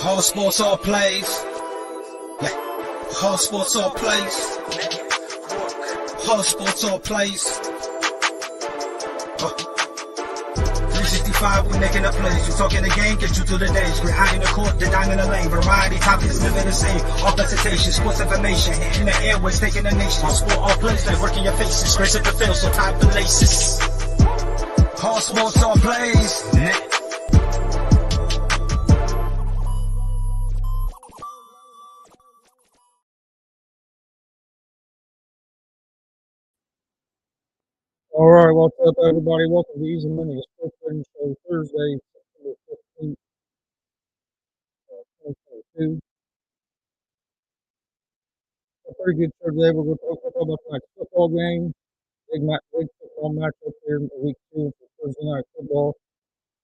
All sports, all plays. Yeah. All sports, all plays. All sports, all plays. 365, we making a plays. You talking the game, get you through the days. We're high in the court, the dime in the lane. Variety topics living the same. All presentation, sports information. Hitting the airways, taking the nation. All sport, all plays, like working your faces. Grace at the field, so tie the laces. All sports, all plays. All right, what's up, everybody? Welcome to Easy Money, a sports betting show, Thursday, September 15th, 2022. A pretty good show today. We're going to talk about tonight's football game, big football matchup here in week 2 for Thursday night football.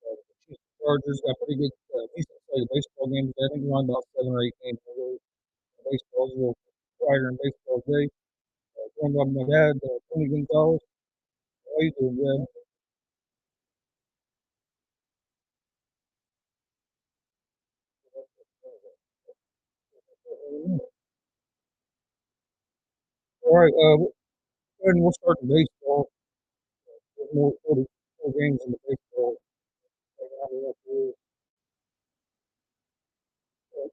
The Chiefs and Chargers got pretty good, decent slate of baseball games. I think we're on about 7 or 8 games today. Baseball's a little quieter in baseball today. Joined by my dad, Tony Gonzalez. How you doing, Dad? All right, we'll start in baseball. There's more 44 games in the baseball.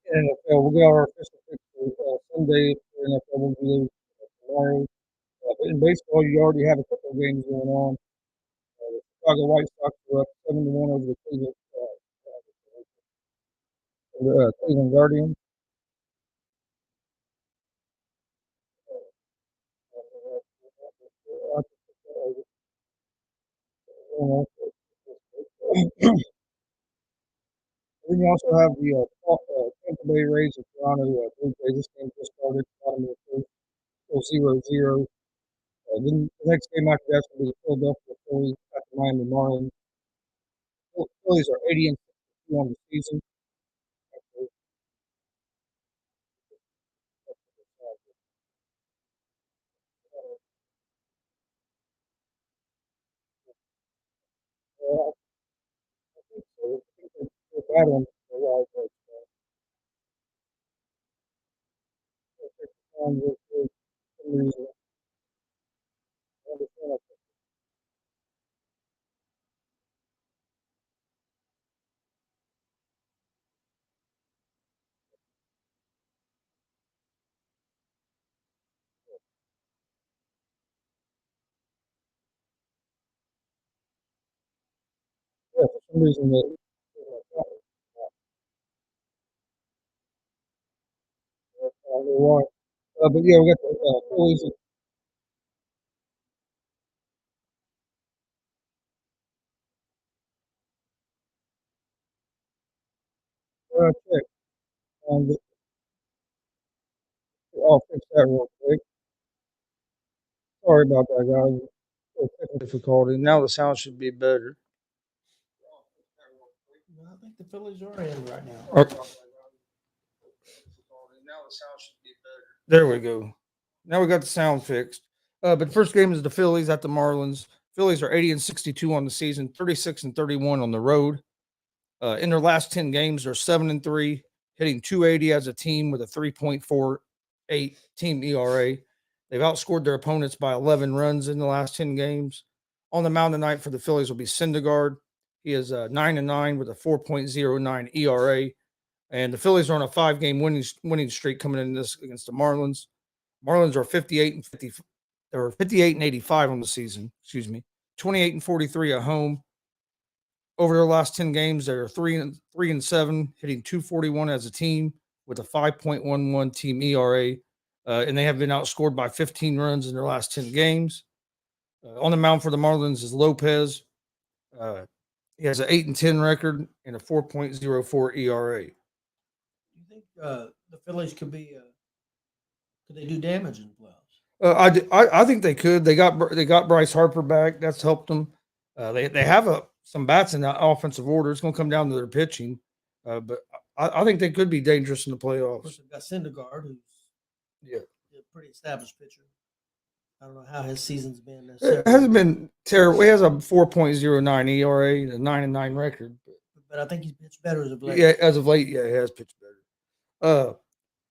NFL, we'll get our official picks for Sunday for NFL. We'll do tomorrow. But in baseball, you already have a couple of games going on. The Chicago White Sox are up 7-1 over the Cleveland Guardians. Then you also have the Tampa Bay Rays and Toronto Blue Jays. This game just started, bottom of the first, still 0-0. Then the next game after that's going to be the Philadelphia Phillies at the Miami Marlins. Phillies are 80 and 62 on the season. I think so. I think they're bad on the wild card. For some reason. I understand that. Yeah, for some reason that. I don't know why. But yeah, we got the Phillies. Check. And I'll fix that real quick. Sorry about that, guys. Technical difficulty. Now the sound should be better. I think the Phillies are in right now. Okay. There we go. Now we got the sound fixed. But the first game is the Phillies at the Marlins. Phillies are 80 and 62 on the season, 36 and 31 on the road. In their last 10 games, they're 7-3, hitting 280 as a team with a 3.48 team ERA. They've outscored their opponents by 11 runs in the last 10 games. On the mound tonight for the Phillies will be Syndergaard. He is 9-9 with a 4.09 ERA. And the Phillies are on a 5-game winning streak coming in this against the Marlins. Marlins are 58 and 50. They're 58 and 85 on the season. 28 and 43 at home. Over their last 10 games, they're 3-7, hitting 241 as a team with a 5.11 team ERA. And they have been outscored by 15 runs in their last 10 games. On the mound for the Marlins is Lopez. He has an 8-10 record and a 4.04 ERA. Do you think the Phillies could they do damage in the playoffs? I think they could. They got Bryce Harper back. That's helped them. They have some bats in that offensive order. It's going to come down to their pitching, but I think they could be dangerous in the playoffs. Of course, they've got Syndergaard, who's a pretty established pitcher. I don't know how his season's been. It hasn't been terrible. He has a 4.09 ERA, a 9-9 record. But but I think he's pitched better as of late. Yeah, as of late, yeah, he has pitched better.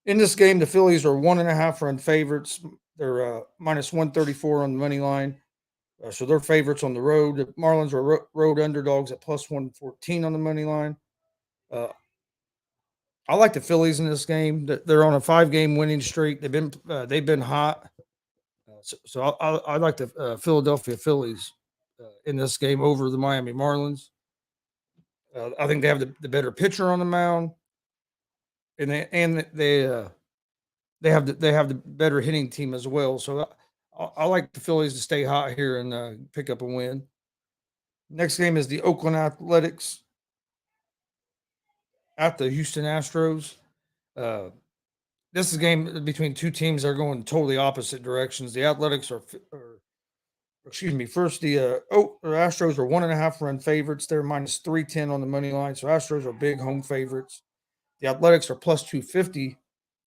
In this game, the Phillies are 1.5 run favorites. They're minus 134 on the money line. So they're favorites on the road. The Marlins are road underdogs at plus 114 on the money line. I like the Phillies in this game. They're on a 5-game winning streak. They've been hot. So I like the Philadelphia Phillies in this game over the Miami Marlins. I think they have the better pitcher on the mound, and they have the better hitting team as well. So I like the Phillies to stay hot here and pick up a win. Next game is the Oakland Athletics at the Houston Astros. This is a game between two teams that are going totally opposite directions. The Athletics first the Astros are 1.5 run favorites. They're minus 310 on the money line. So Astros are big home favorites. The Athletics are plus 250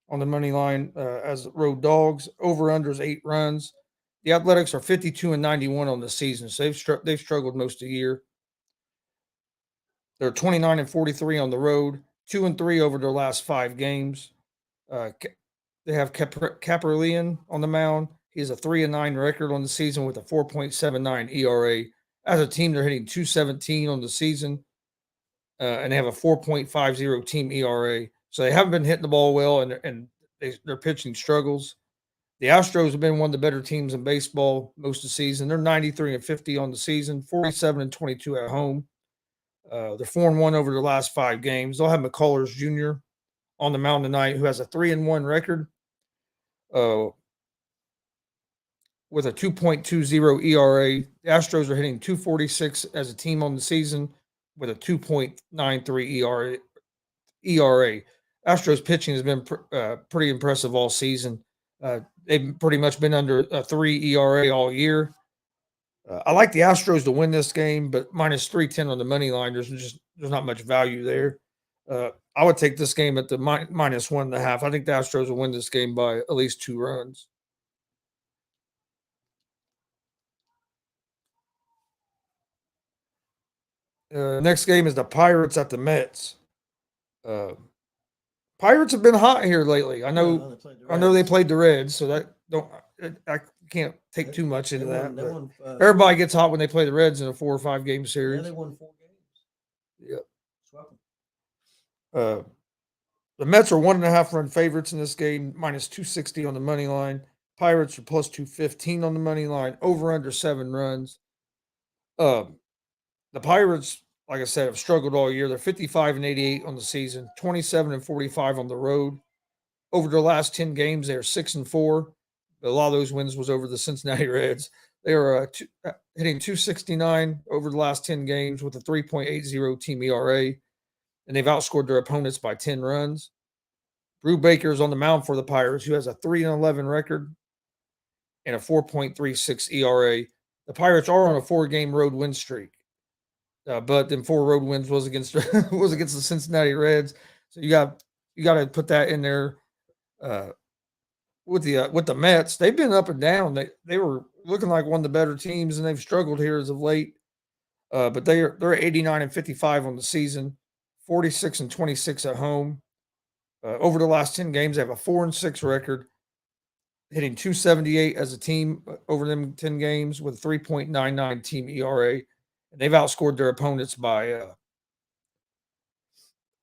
on the money line as road dogs. Over under is 8 runs. The Athletics are 52-91 on the season, so they've struggled most of the year. They're 29-43 on the road, 2-3 over their last 5 games. They have Caperlian on the mound. He has a 3-9 record on the season with a 4.79 ERA. As a team, they're hitting 217 on the season, and they have a 4.50 team ERA. So they haven't been hitting the ball well, and their pitching struggles. The Astros have been one of the better teams in baseball most of the season. They're 93-50 on the season, 47-22 at home. They're 4-1 over their last 5 games. They'll have McCullers Jr. on the mound tonight, who has a 3-1 record with a 2.20 ERA. The Astros are hitting 246 as a team on the season with a 2.93 ERA. Astros pitching has been pretty impressive all season. They've pretty much been under a 3 ERA all year. I like the Astros to win this game, but minus 310 on the money line. There's not much value there. I would take this game at the minus 1.5. I think the Astros will win this game by at least 2 runs. Next game is the Pirates at the Mets. Pirates have been hot here lately. I know they played the Reds, so I can't take too much into that. Everybody gets hot when they play the Reds in a 4 or 5 game series. Yeah, they won 4 games. Yep. The Mets are 1.5 run favorites in this game, minus 260 on the money line. Pirates are plus 215 on the money line, over under 7 runs. The Pirates, like I said, have struggled all year. They're 55-88 on the season, 27-45 on the road. Over their last 10 games, they're 6-4. A lot of those wins was over the Cincinnati Reds. They are hitting 269 over the last 10 games with a 3.80 team ERA, and they've outscored their opponents by 10 runs. Brew Baker is on the mound for the Pirates, who has a 3-11 record and a 4.36 ERA. The Pirates are on a 4-game road win streak, but then 4 road wins was against the Cincinnati Reds. So you got to put that in there. With the Mets, they've been up and down. They were looking like one of the better teams, and they've struggled here as of late. But they're 89-55 on the season, 46-26 at home. Over the last 10 games, they have a 4-6 record, hitting 278 as a team over them 10 games with a 3.99 team ERA, and they've outscored their opponents by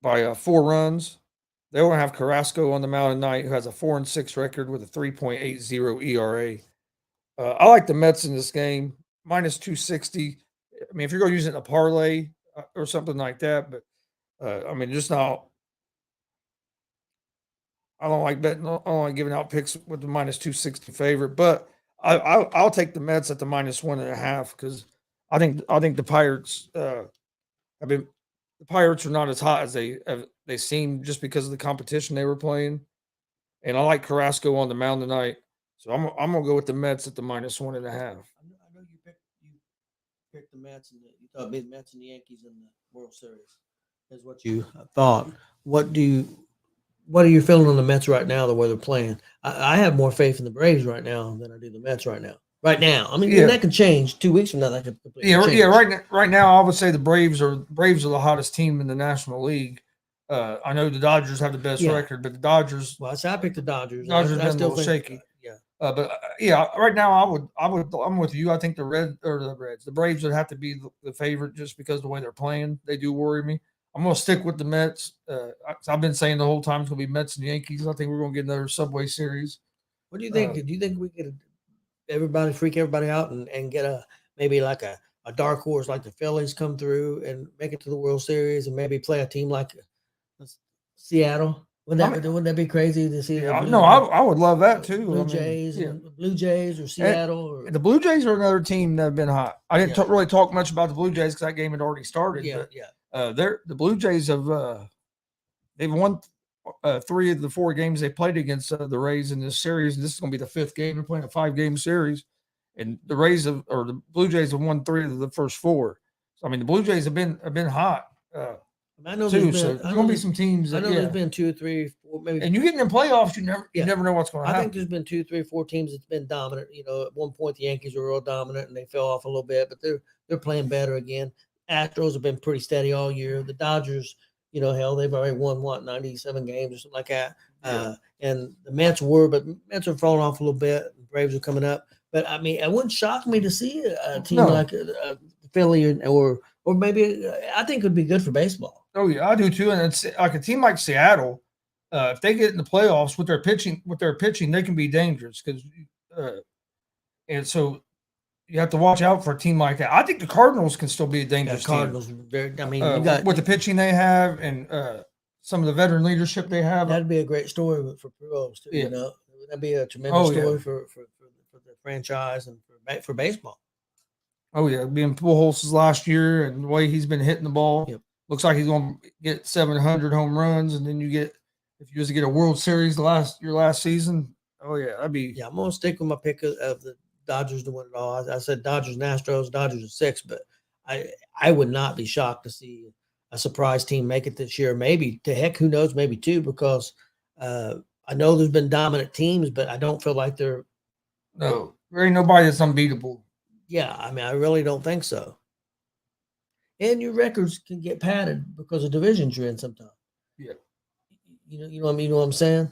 4 runs. They will have Carrasco on the mound tonight, who has a 4-6 record with a 3.80 ERA. I like the Mets in this game, minus 260. I mean, if you're going to use it in a parlay or something like that, but I mean, just not. I don't like betting. I don't like giving out picks with the minus 260 favorite, but I'll take the Mets at the minus 1.5 because I think the Pirates have been. The Pirates are not as hot as they seem just because of the competition they were playing, and I like Carrasco on the mound tonight, so I'm gonna go with the Mets at the minus 1.5. I know you picked the Mets and you thought the Mets and the Yankees in the World Series is what you thought. What are you feeling on the Mets right now? The way they're playing, I have more faith in the Braves right now than I do the Mets right now. right now. I mean, Yeah. that could change 2 weeks from now. That could completely change. Yeah. Right now, I would say the Braves are the hottest team in the National League. I know the Dodgers have the best Yeah. record, but the Dodgers Well, I picked the Dodgers. Dodgers I been a still little think, shaky. yeah. But yeah, right now I'm with you. I think the Braves would have to be the favorite just because of the way they're playing. They do worry me. I'm going to stick with the Mets. I've been saying the whole time it's going to be Mets and Yankees. I think we're going to get another Subway Series. What do you think? Do you think we could freak everybody out and get maybe like a dark horse like the Phillies come through and make it to the World Series and maybe play a team like Seattle? Wouldn't that be crazy to see? I would love that too. Blue Jays or Seattle. The Blue Jays are another team that have been hot. I didn't really talk much about the Blue Jays because that game had already started. The Blue Jays they've won 3 of the 4 games they played against the Rays in this series, and this is going to be the 5th game. They're playing a 5-game series, and the Blue Jays have won 3 of the first 4. So I mean, the Blue Jays have been hot. I know there's going to be some teams. There's been 2 or 3, 4, maybe. And you get in the playoffs, you never know what's going to happen. I think there's been 2, 3, 4 teams that's been dominant. You know, at one point the Yankees were real dominant and they fell off a little bit, but they're playing better again. Astros have been pretty steady all year. The Dodgers, you know, hell, they've already won 97 games or something like that. And the Mets are falling off a little bit. The Braves are coming up. But I mean, it wouldn't shock me to see a team like Philly or maybe I think it would be good for baseball. Oh yeah, I do too. And it's like a team like Seattle, if they get in the playoffs with their pitching, they can be dangerous and so you have to watch out for a team like that. I think the Cardinals can still be a dangerous team. Cardinals, you got with the pitching they have and some of the veteran leadership they have. That'd be a great story for Pujols too. Yeah. You know, that'd be a tremendous story for the franchise and for baseball. Oh yeah, being Pujols' last year and the way he's been hitting the ball. Yep. Looks like he's going to get 700 home runs, and then if you was to get a World Series your last season, oh yeah, that'd be. Yeah, I'm gonna stick with my pick of the Dodgers to win it all. I said Dodgers and Astros. Dodgers are 6, but I would not be shocked to see a surprise team make it this year. Maybe to heck, who knows? Maybe 2, because I know there's been dominant teams, but I don't feel like there ain't nobody that's unbeatable. Yeah, I mean, I really don't think so. And your records can get padded because of divisions you're in sometimes. Yeah. You know what I'm saying?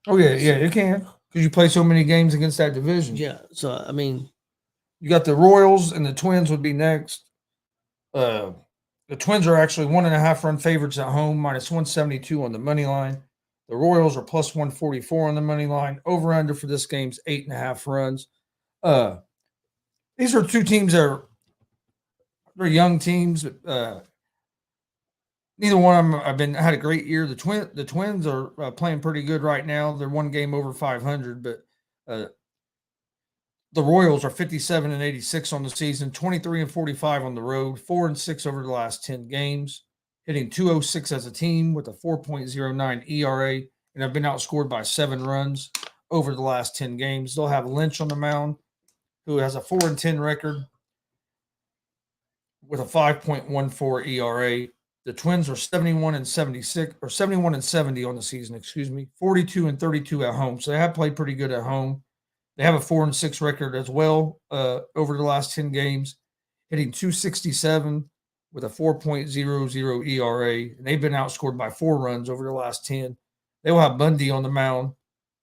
Oh yeah, it can. Because you play so many games against that division. Yeah. So I mean, you got the Royals and the Twins would be next. The Twins are actually 1.5 run favorites at home, -172 on the money line. The Royals are +144 on the money line. Over under for this game's 8.5 runs. These are 2 teams that they're young teams. Neither one of them had a great year. The Twins are playing pretty good right now. They're 1 game over 500, but the Royals are 57-86 on the season, 23-45 on the road, 4-6 over the last 10 games, hitting .206 as a team with a 4.09 ERA, and have been outscored by 7 runs over the last 10 games. They'll have Lynch on the mound, who has a 4-10 record with a 5.14 ERA. The Twins are 71-70 on the season, 42-32 at home. So they have played pretty good at home. They have a 4-6 record as well over the last 10 games, hitting .267 with a 4.00 ERA. And they've been outscored by 4 runs over the last 10. They will have Bundy on the mound,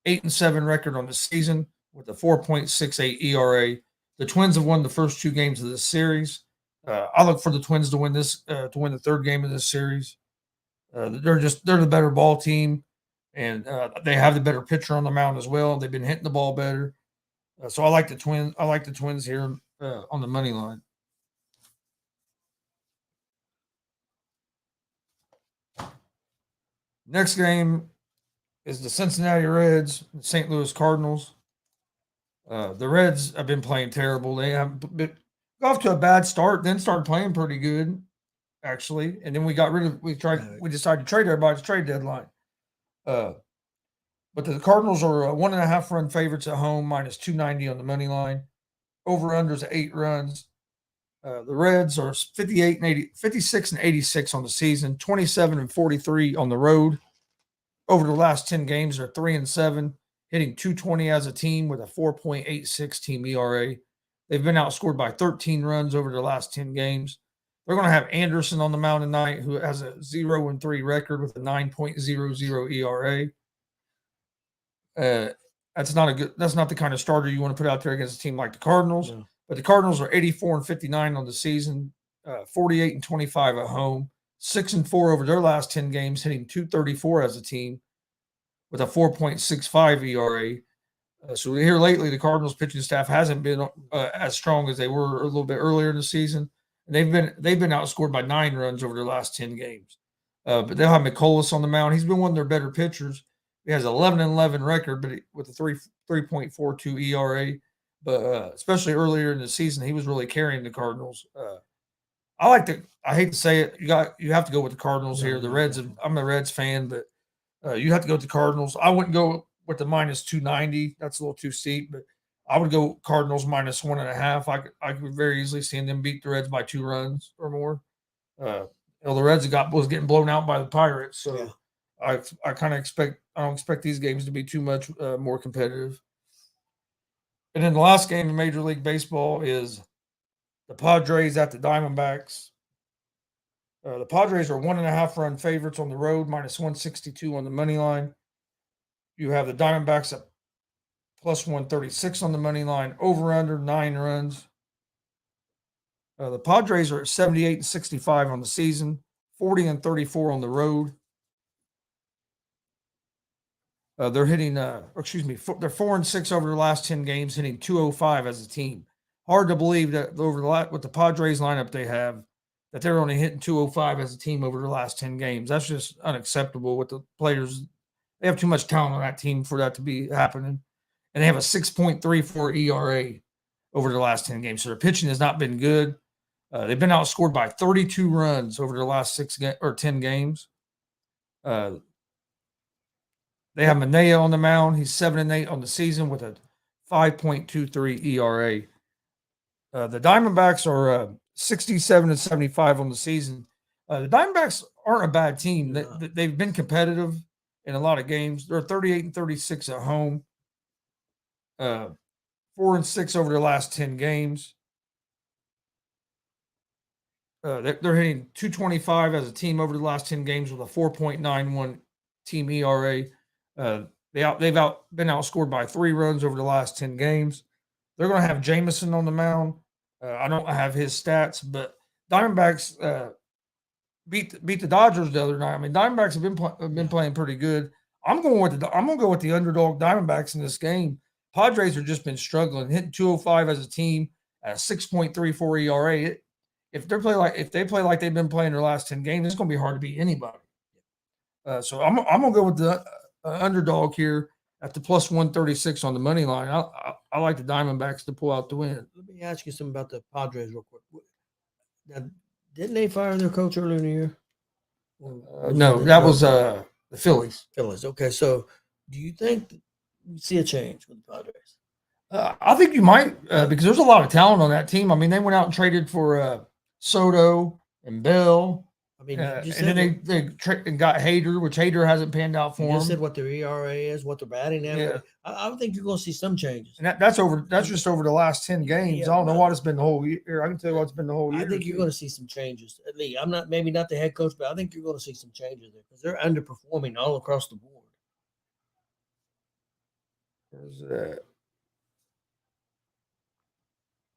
8-7 record on the season with a 4.68 ERA. The Twins have won the first 2 games of this series. I look for the Twins to win the 3rd game of this series. They're the better ball team, and they have the better pitcher on the mound as well. They've been hitting the ball better, so I like the Twins. I like the Twins here on the money line. Next game is the Cincinnati Reds and St. Louis Cardinals. The Reds have been playing terrible. They have been off to a bad start, then started playing pretty good, actually. And then we decided to trade everybody to trade deadline. But the Cardinals are 1.5 run favorites at home, -290 on the money line. Over unders 8 runs. The Reds are 56-86 on the season, 27-43 on the road. Over the last 10 games, they're 3-7, hitting 220 as a team with a 4.86 team ERA. They've been outscored by 13 runs over their last 10 games. They're going to have Anderson on the mound tonight, who has a 0-3 record with a 9.00 ERA. That's not the kind of starter you want to put out there against a team like the Cardinals. No. But the Cardinals are 84-59 on the season, 48-25 at home, 6-4 over their last 10 games, hitting 234 as a team with a 4.65 ERA. So here lately, the Cardinals pitching staff hasn't been as strong as they were a little bit earlier in the season, and they've been outscored by 9 runs over their last 10 games. But they'll have McCollus on the mound. He's been one of their better pitchers. He has 11-11 record, but with a 3.42 ERA. But especially earlier in the season, he was really carrying the Cardinals. I hate to say it, you have to go with the Cardinals here. The Reds, I'm a Reds fan, but you have to go with the Cardinals. I wouldn't go with the minus 290. That's a little too steep, but I would go Cardinals minus 1.5. I could very easily see them beat the Reds by 2 runs or more. The Reds was getting blown out by the Pirates, so yeah. I don't expect these games to be too much more competitive. And then the last game in Major League Baseball is the Padres at the Diamondbacks. The Padres are 1.5 run favorites on the road, minus 162 on the money line. You have the Diamondbacks at plus 136 on the money line, over under 9 runs. The Padres are at 78-65 on the season, 40-34 on the road. They're hitting, they're 4-6 over the last 10 games, hitting 205 as a team. Hard to believe that with the Padres lineup they have, that they're only hitting 205 as a team over the last 10 games. That's just unacceptable with the players. They have too much talent on that team for that to be happening. And they have a 6.34 ERA over the last 10 games. So their pitching has not been good. They've been outscored by 32 runs over the last 10 games. They have Manea on the mound. He's 7-8 on the season with a 5.23 ERA. The Diamondbacks are 67-75 on the season. The Diamondbacks aren't a bad team. They've been competitive in a lot of games. They're 38-36 at home. 4-6 over their last 10 games. They're hitting 225 as a team over the last 10 games with a 4.91 team ERA. They've been outscored by 3 runs over the last 10 games. They're going to have Jameson on the mound. I don't have his stats, but Diamondbacks beat the Dodgers the other night. I mean, Diamondbacks have been playing pretty good. I'm going to go with the underdog Diamondbacks in this game. Padres have just been struggling, hitting 205 as a team at a 6.34 ERA. If they play like they've been playing their last 10 games, it's going to be hard to beat anybody. So I'm going to go with the underdog here at the plus 136 on the money line. I like the Diamondbacks to pull out the win. Let me ask you something about the Padres real quick. Now, didn't they fire their coach earlier in the year? No, that was the Phillies. Okay, so do you think you see a change with the Padres? I think you might because there's a lot of talent on that team. I mean, they went out and traded for Soto and Bell. I mean, and then they got Hader, which Hader hasn't panned out for them. You said what their ERA is, what they're batting at. Yeah. I think you're going to see some changes. And that's just over the last 10 games. Yeah, I don't know what it's been the whole year. I can tell you what it's been the whole year. I think you're going to see some changes. At least maybe not the head coach, but I think you're going to see some changes there because they're underperforming all across the board. Where's that?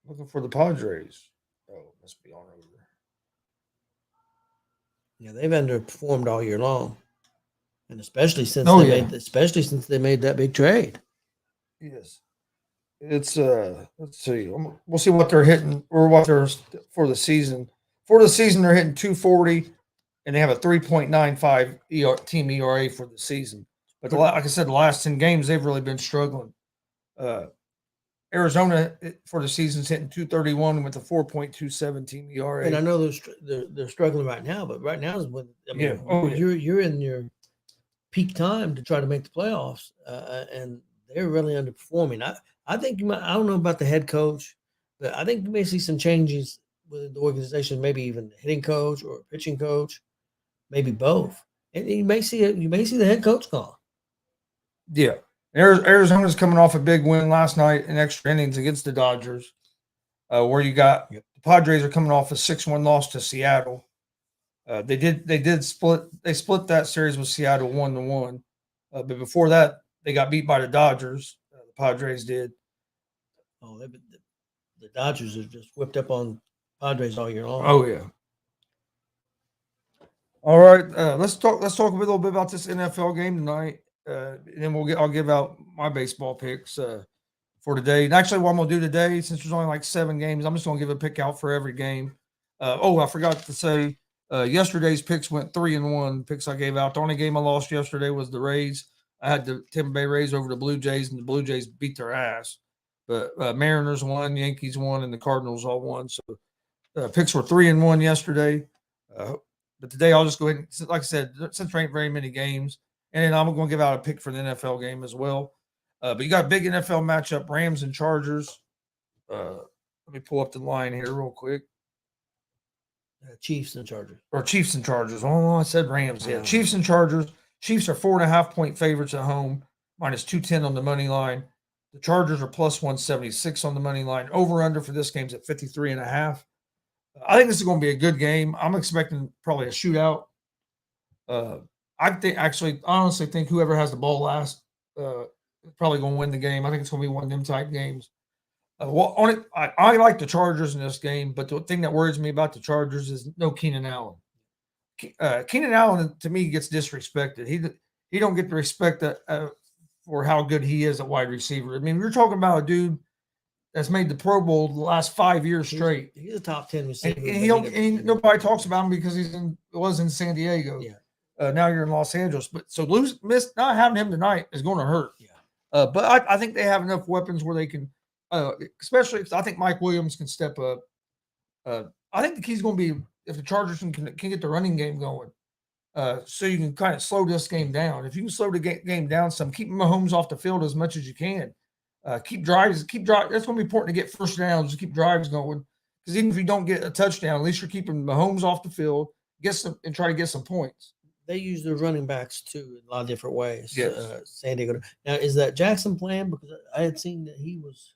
Looking for the Padres. Oh, must be on over there. Yeah, they've underperformed all year long, and especially since they made that big trade. Yes, it's let's see. We'll see what they're hitting or what they're for the season. For the season, they're hitting 240, and they have a 3.95 team ERA for the season. But like I said, the last 10 games they've really been struggling. Arizona for the season's hitting 231 with a 4.27 team ERA. And I know they're struggling right now, but right now is when you're in your peak time to try to make the playoffs, and they're really underperforming. I think I don't know about the head coach, but I think you may see some changes within the organization, maybe even the hitting coach or pitching coach, maybe both. And you may see the head coach gone. Yeah. Arizona's coming off a big win last night in extra innings against the Dodgers, where you got the Padres are coming off a 6-1 loss to Seattle. They split that series with Seattle 1-1. But before that, they got beat by the Dodgers. The Padres did. Oh, the Dodgers have just whipped up on Padres all year long. Oh yeah. All right, let's talk a little bit about this NFL game tonight, and then I'll give out my baseball picks for today. And actually, what I'm gonna do today, since there's only like 7 games, I'm just gonna give a pick out for every game. I forgot to say, yesterday's picks went 3-1. Picks I gave out. The only game I lost yesterday was the Rays. I had the Tampa Bay Rays over the Blue Jays, and the Blue Jays beat their ass. But Mariners won, Yankees won, and the Cardinals all won. So picks were 3-1 yesterday. But today I'll just go ahead and, like I said, since there ain't very many games, and then I'm going to give out a pick for the NFL game as well. But you got a big NFL matchup, Rams and Chargers. Let me pull up the line here real quick. Chiefs and Chargers. Or Chiefs and Chargers. Oh, I said Rams. Yeah, Chiefs and Chargers. Chiefs are 4.5-point favorites at home, minus 210 on the money line. The Chargers are plus 176 on the money line. Over under for this game's at 53.5. I think this is going to be a good game. I'm expecting probably a shootout. Honestly think whoever has the ball last is probably going to win the game. I think it's going to be one of them type games. I like the Chargers in this game, but the thing that worries me about the Chargers is no Keenan Allen. Keenan Allen, to me, gets disrespected. He don't get the respect for how good he is at wide receiver. I mean, we're talking about a dude that's made the Pro Bowl the last 5 years straight. He's a top 10 receiver. And nobody talks about him because was in San Diego. Yeah. Now you're in Los Angeles. But so not having him tonight is going to hurt. Yeah. But I think they have enough weapons where they can, especially if I think Mike Williams can step up. I think the key is going to be if the Chargers can get the running game going. So you can kind of slow this game down. If you can slow the game down some, keep Mahomes off the field as much as you can. Keep drives. That's going to be important to get first downs. Just keep drives going. Because even if you don't get a touchdown, at least you're keeping Mahomes off the field, and try to get some points. They use their running backs too in a lot of different ways. Yes. San Diego. Now, is that Jackson playing? Because I had seen that he was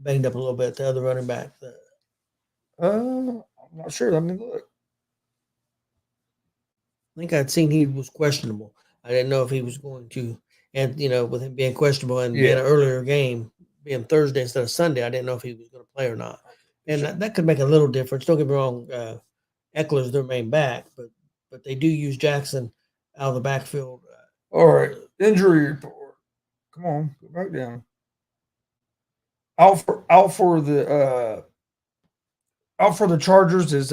banged up a little bit. The other running back. I'm not sure. Let me look. I think I'd seen he was questionable. I didn't know if he was going to. And, with him being questionable and being an earlier game, being Thursday instead of Sunday, I didn't know if he was going to play or not. And that could make a little difference. Don't get me wrong, Eckler's their main back, but they do use Jackson out of the backfield. All right, injury report. Come on, go back down. Out for the Chargers is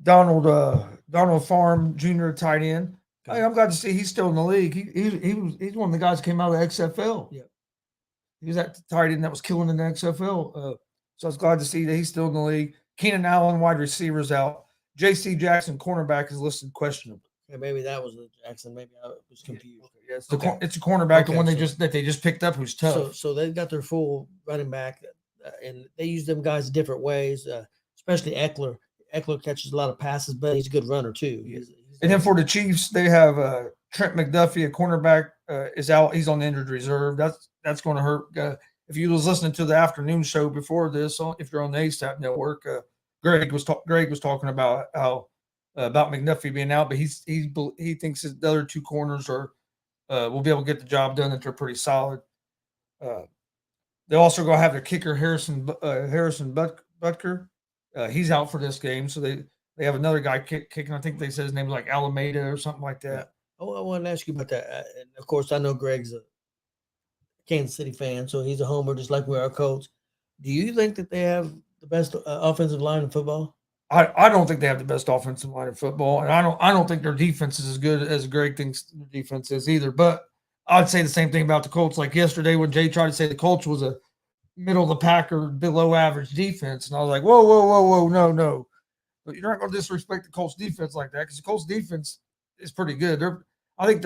Donald Farm Jr. tight end. Hey, I'm glad to see he's still in the league. He's one of the guys that came out of the XFL. Yeah, he was that tight end that was killing in the XFL. So I was glad to see that he's still in the league. Keenan Allen, wide receivers out. J.C. Jackson, cornerback, is listed questionable. Yeah, maybe that was the Jackson. Maybe I was confused. Yeah, it's a cornerback, the one they just picked up, who's tough. So they've got their full running back, and they use them guys different ways. Especially Eckler. Eckler catches a lot of passes, but he's a good runner too. And then for the Chiefs, they have Trent McDuffie, a cornerback, is out. He's on the injured reserve. That's going to hurt. If you was listening to the afternoon show before this, if you're on the ASAP network, Greg was talking about how about McDuffie being out, but he thinks the other two corners will be able to get the job done. That they're pretty solid. They also going to have their kicker Harrison Butker. He's out for this game, so they have another guy kicking. I think they said his name was like Alameda or something like that. Yeah. Oh, I wanted to ask you about that. And of course, I know Greg's a Kansas City fan, so he's a homer just like we are Colts. Do you think that they have the best offensive line in football? I don't think they have the best offensive line in football, and I don't think their defense is as good as Greg thinks their defense is either. But I'd say the same thing about the Colts. Like yesterday when Jay tried to say the Colts was a middle of the pack or below average defense, and I was like, whoa, no. But you're not going to disrespect the Colts defense like that because the Colts defense is pretty good. I think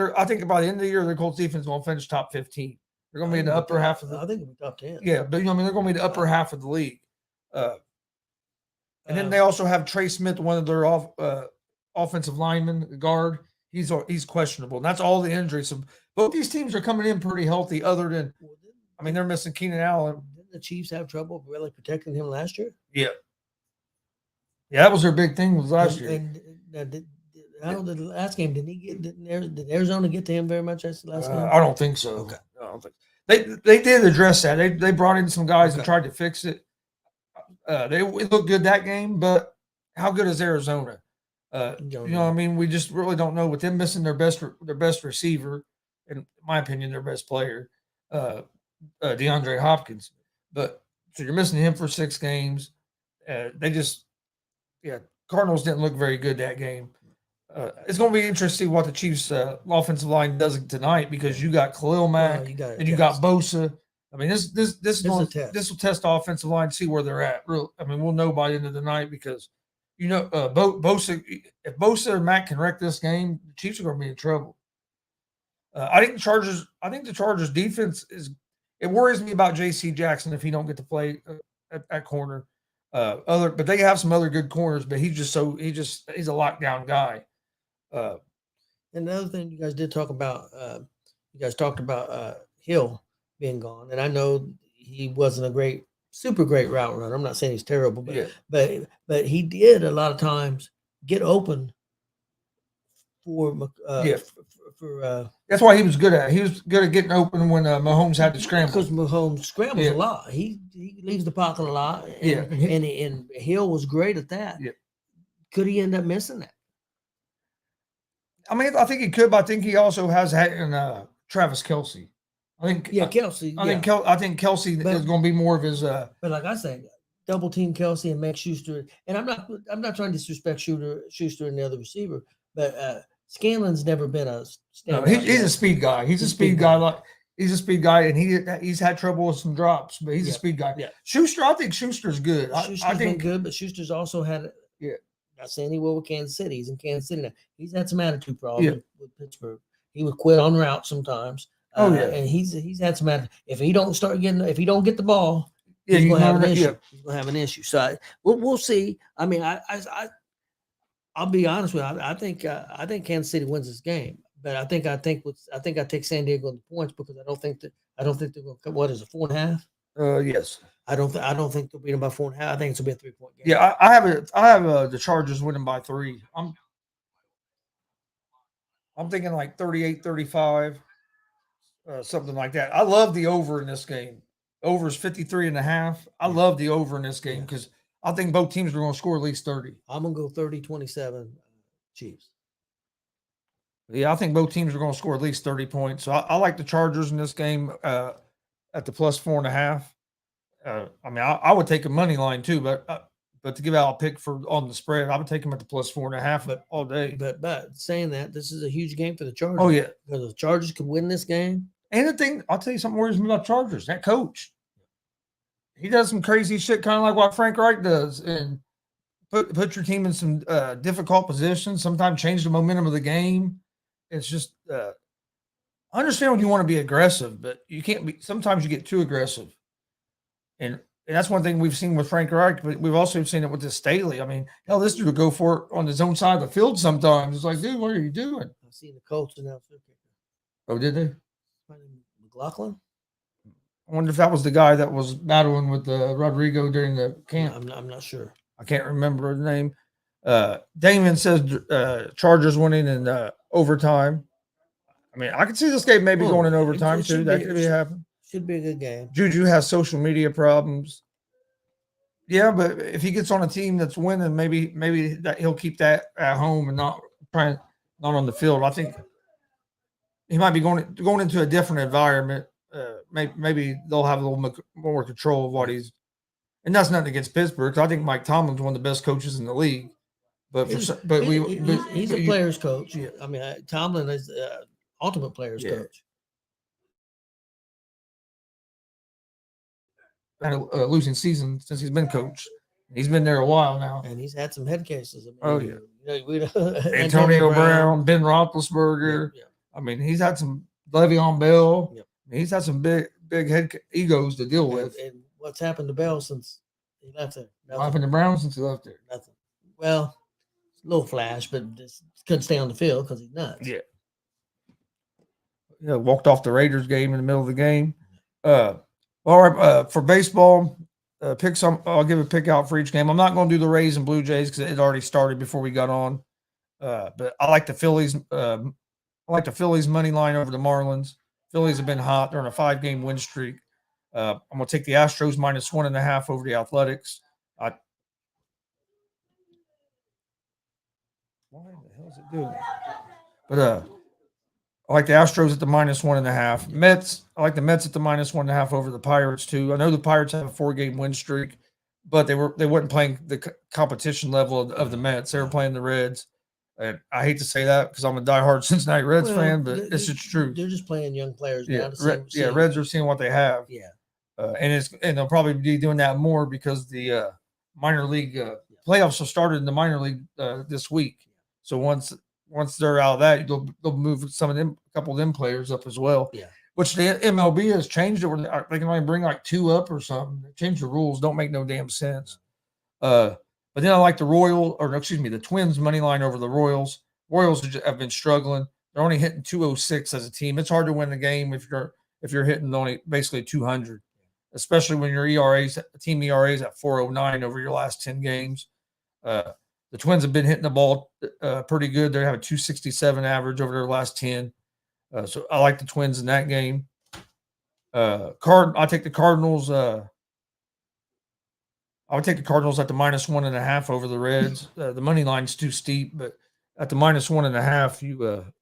by the end of the year, the Colts defense is going to finish top 15. They're going to be in the upper half of the. I think it'll be top 10. Yeah, but they're going to be the upper half of the league. And then they also have Trey Smith, one of their offensive linemen, the guard. he's questionable. And that's all the injuries. So both these teams are coming in pretty healthy. Other than, I mean, they're missing Keenan Allen. Didn't the Chiefs have trouble really protecting him last year? Yeah, that was their big thing was last year. And I don't know the last game. Did Arizona get to him very much as the last game? I don't think so. Okay. I don't think they did address that. They brought in some guys and tried to fix it. They looked good that game, but how good is Arizona? You know, I mean, we just really don't know. With them missing their best receiver, in my opinion, their best player, DeAndre Hopkins. But so you're missing him for 6 games. Cardinals didn't look very good that game. It's going to be interesting to see what the Chiefs' offensive line does tonight because you got Khalil Mack and you got Bosa. I mean, this will test the offensive line to see where they're at. I mean, we'll know by the end of the night because Bosa. If Bosa or Mack can wreck this game, the Chiefs are going to be in trouble. I think the Chargers defense is. It worries me about J.C. Jackson if he don't get to play at corner. But they have some other good corners, but he's a lockdown guy. And the other thing you guys did talk about, you guys talked about Hill being gone, and I know he wasn't a super great route runner. I'm not saying he's terrible, but he did a lot of times get open for that's why he was good at it. He was good at getting open when Mahomes had to scramble. Because Mahomes scrambles a lot. He leaves the pocket a lot. And Hill was great at that. Yeah. Could he end up missing that? I mean, I think he could, but I think he also has had Travis Kelce. I think Kelce. I think Kelce is going to be more of his. But like I said, double team Kelce and make Schuster. And I'm not trying to disrespect Schuster and the other receiver, but Scanlon's never been a. No, he's a speed guy. He's a speed guy. He's a speed guy, and he's had trouble with some drops, but he's a speed guy. Yeah. Schuster, I think Schuster's good. I think good, but Schuster's also had. Not saying he will with Kansas City. He's in Kansas City now. He's had some attitude problems with Pittsburgh. He would quit on route sometimes. And he's had some attitude. If he don't get the ball, he's going to have an issue. Yeah. He's going to have an issue. So we'll see. I mean, I'll be honest with you. I think Kansas City wins this game, but I think I take San Diego on the points because I don't think they're going to. What is it, 4.5? Yes. I don't think they'll beat them by 4.5. I think it's gonna be a 3-point game. Yeah, I have the Chargers winning by 3. I'm thinking like 38-35, something like that. I love the over in this game. Over is 53.5. I love the over in this game because I think both teams are going to score at least 30. I'm going to go 30-27 Chiefs. Yeah, I think both teams are going to score at least 30 points. So I like the Chargers in this game at the plus 4.5. I mean, I would take a money line too, but to give out a pick on the spread, I would take them at the plus 4.5, but all day. But saying that, this is a huge game for the Chargers. Oh yeah, because the Chargers could win this game. And the thing, I'll tell you something worries me about Chargers. That coach, he does some crazy shit, kind of like what Frank Reich does, and put your team in some difficult positions. Sometimes change the momentum of the game. It's just, I understand when you want to be aggressive, but you can't be. Sometimes you get too aggressive. And that's one thing we've seen with Frank Reich, but we've also seen it with this Staley. I mean, hell, this dude would go for it on his own side of the field sometimes. It's like, dude, what are you doing? I've seen the Colts announce their kicker. Oh, did they? McLaughlin? I wonder if that was the guy that was battling with Rodrigo during the camp. I'm not sure. I can't remember his name. Damon says Chargers winning in overtime. I mean, I could see this game maybe going in overtime too. That could be happening. Should be a good game. Juju has social media problems. Yeah, but if he gets on a team that's winning, maybe that he'll keep that at home and not on the field. I think he might be going into a different environment. Maybe they'll have a little more control of what he's. And that's nothing against Pittsburgh. 'Cause I think Mike Tomlin's one of the best coaches in the league. He's a player's coach. Yeah. I mean, Tomlin is ultimate player's coach. Had a losing season since he's been coach. He's been there a while now, and he's had some head cases. I mean, Antonio Brown, Ben Roethlisberger. Yeah. I mean, he's had some Le'Veon Bell. Yep. He's had some big head egos to deal with. And what's happened to Bell since he left there? What happened to Brown since he left there? Nothing. Well, a little flash, but just couldn't stay on the field because he's nuts. Yeah. Yeah, walked off the Raiders game in the middle of the game. All right, for baseball, picks. I'll give a pick out for each game. I'm not going to do the Rays and Blue Jays because it already started before we got on. But I like the Phillies. I like the Phillies money line over the Marlins. Phillies have been hot. They're on a 5-game win streak. I'm going to take the Astros -1.5 over the Athletics. Why the hell is it doing that? But I like the Astros at the -1.5. Mets. I like the Mets at the -1.5 over the Pirates too. I know the Pirates have a 4-game win streak, but they weren't playing the competition level of the Mets. They were playing the Reds. And I hate to say that because I'm a diehard Cincinnati Reds fan, but it's just true. They're just playing young players now. Reds are seeing what they have. Yeah, and they'll probably be doing that more because the minor league playoffs have started in the minor league this week. So once they're out of that, they'll move a couple of them players up as well. Yeah. Which the MLB has changed it. They can only bring like 2 up or something. They changed the rules. Don't make no damn sense. But then I like the Twins money line over the Royals. Royals have been struggling. They're only hitting 206 as a team. It's hard to win the game if you're hitting only basically 200, especially when your team ERA is at 409 over your last 10 games. The Twins have been hitting the ball pretty good. They have a 267 average over their last 10. So I like the Twins in that game. I take the Cardinals. I would take the Cardinals at the -1.5 over the Reds. The money line's too steep, but at the -1.5,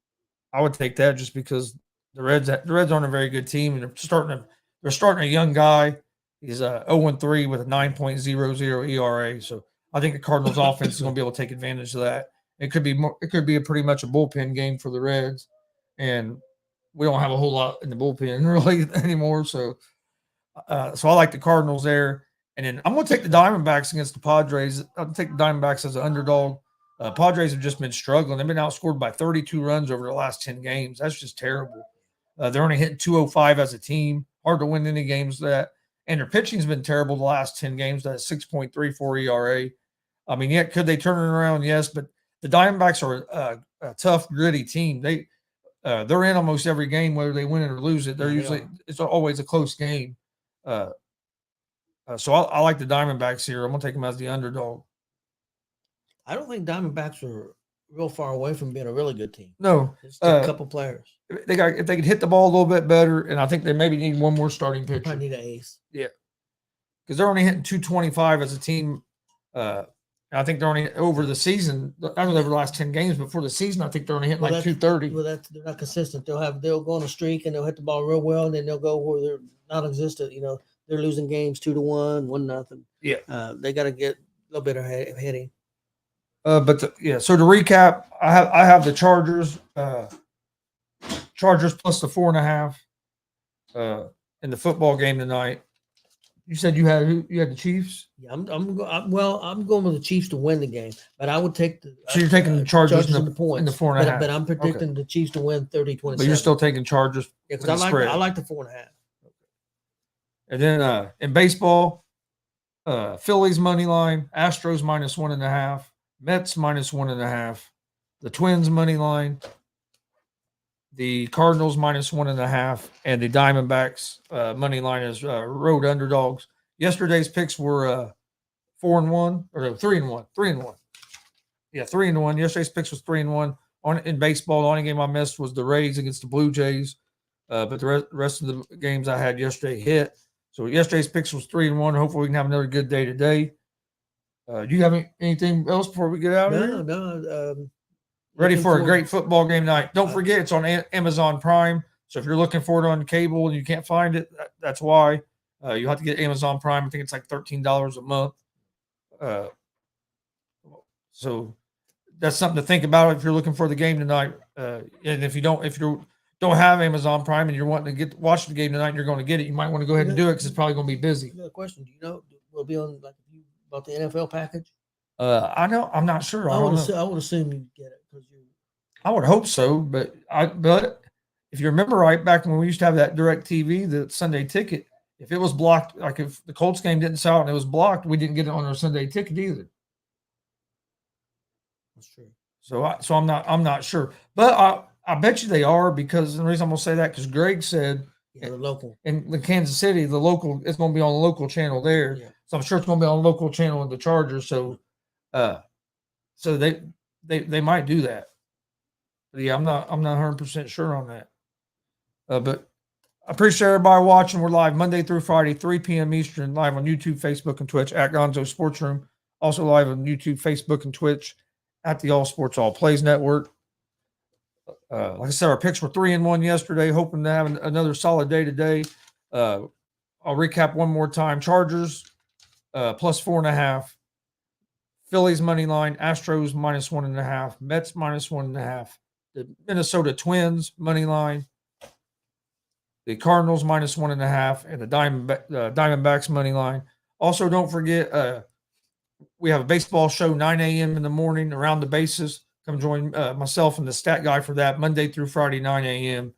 I would take that just because the Reds aren't a very good team, and they're starting a young guy. He's 0-3 with a 9.00 ERA. So I think the Cardinals offense is going to be able to take advantage of that. It could be a pretty much a bullpen game for the Reds, and we don't have a whole lot in the bullpen really anymore. So I like the Cardinals there. And then I'm going to take the Diamondbacks against the Padres. I'll take the Diamondbacks as an underdog. Padres have just been struggling. They've been outscored by 32 runs over the last 10 games. That's just terrible. They're only hitting 205 as a team. Hard to win any games that. And their pitching's been terrible the last 10 games. That's 6.34 ERA. I mean, could they turn it around? Yes, but the Diamondbacks are a tough, gritty team. They're in almost every game, whether they win it or lose it. It's always a close game. So I like the Diamondbacks here. I'm going to take them as the underdog. I don't think Diamondbacks are real far away from being a really good team. No. Just a couple players. If they could hit the ball a little bit better, and I think they maybe need one more starting pitcher. Probably need an ace. Yeah. Because they're only hitting 225 as a team. I think they're only over the season. I don't know over the last 10 games, but for the season, I think they're only hitting 230. Well, they're not consistent. They'll go on a streak and they'll hit the ball real well, and then they'll go where they're non-existent. They're losing games 2-1, 1-0. Yeah. They got to get a little bit of hitting. So to recap, I have the Chargers. Chargers plus the 4.5 in the football game tonight. You said you had the Chiefs. Yeah, I'm going with the Chiefs to win the game, but I would take the. So you're taking the Chargers in the points, in the 4.5. But I'm predicting the Chiefs to win 30-27. But you're still taking Chargers. Yeah, because I like the 4.5. And then in baseball, Phillies money line, Astros -1.5, Mets -1.5, the Twins money line, the Cardinals -1.5, and the Diamondbacks money line is road underdogs. Yesterday's picks were 4-1 or 3-1. 3-1. Yeah, 3-1. Yesterday's picks was 3-1. In baseball, the only game I missed was the Rays against the Blue Jays. But the rest of the games I had yesterday hit. So yesterday's picks was 3-1. Hopefully we can have another good day today. Do you have anything else before we get out of here? No. Ready for a great football game tonight. Don't forget, it's on Amazon Prime. So if you're looking for it on cable and you can't find it, that's why. You have to get Amazon Prime. I think it's like $13 a month. So that's something to think about if you're looking for the game tonight. And if you don't have Amazon Prime and you're wanting to watch the game tonight and you're going to get it, you might want to go ahead and do it because it's probably going to be busy. Another question. Do you know we'll be on about the NFL package? I know. I'm not sure. I would assume you get it because you. I would hope so, but if you remember right, back when we used to have that Direct TV, the Sunday ticket, if it was blocked, like if the Colts game didn't sell out and it was blocked, we didn't get it on our Sunday ticket either. That's true. So I'm not sure, but I bet you they are, because the reason I'm gonna say that, because Greg said Yeah, the local. in the Kansas City, the local, it's gonna be on the local channel there. Yeah. So I'm sure it's gonna be on the local channel in the Chargers. So so they might do that. But yeah, I'm not 100% sure on that. But I appreciate everybody watching. We're live Monday through Friday, 3 p.m. Eastern, live on YouTube, Facebook, and Twitch at Gonzo Sports Room. Also live on YouTube, Facebook, and Twitch at the All Sports All Plays Network. Like I said, our picks were 3-1 yesterday. Hoping to have another solid day today. I'll recap one more time. Chargers plus 4.5. Phillies money line. Astros minus 1.5. Mets minus 1.5. The Minnesota Twins money line. The Cardinals minus 1.5, and the Diamondbacks money line. Also, don't forget, we have a baseball show 9 a.m. in the morning, around the bases. Come join myself and the stat guy for that, Monday through Friday, 9 a.m.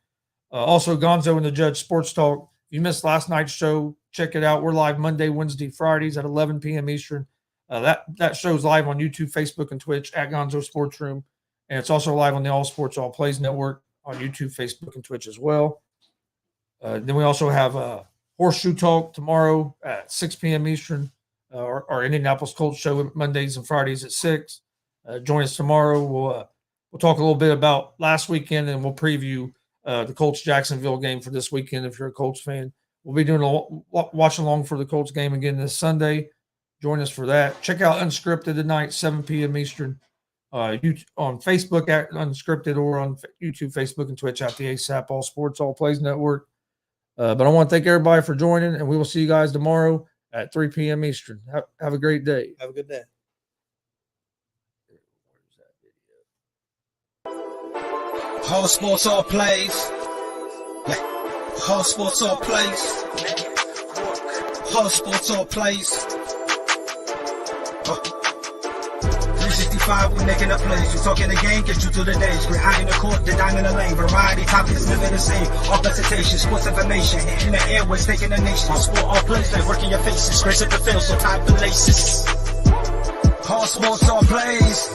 Also, Gonzo and the Judge Sports Talk. If you missed last night's show, check it out. We're live Monday, Wednesday, Fridays at 11 p.m. Eastern. That show's live on YouTube, Facebook, and Twitch at Gonzo Sports Room. And it's also live on the All Sports All Plays Network on YouTube, Facebook, and Twitch as well. Then we also have Horseshoe Talk tomorrow at 6 p.m. Eastern. Our Indianapolis Colts show Mondays and Fridays at 6. Join us tomorrow. We'll talk a little bit about last weekend, and we'll preview the Colts Jacksonville game for this weekend. If you're a Colts fan, we'll be doing a watch along for the Colts game again this Sunday. Join us for that. Check out Unscripted tonight, 7 p.m. Eastern. On Facebook at Unscripted, or on YouTube, Facebook, and Twitch at the ASAP All Sports All Plays Network. But I want to thank everybody for joining, and we will see you guys tomorrow at 3 p.m. Eastern. Have a great day. Have a good day. All Sports All Plays. All Sports All Plays. All Sports All Plays. 365, we making a plays. We talking the game, get you to the days. We're high in the court, the dime in the lane. Variety topics, living the same. All presentation, sports information. In the airways, taking the nation. All sport, all plays, like working your faces. Grace at the field, so tie the laces. All Sports All Plays.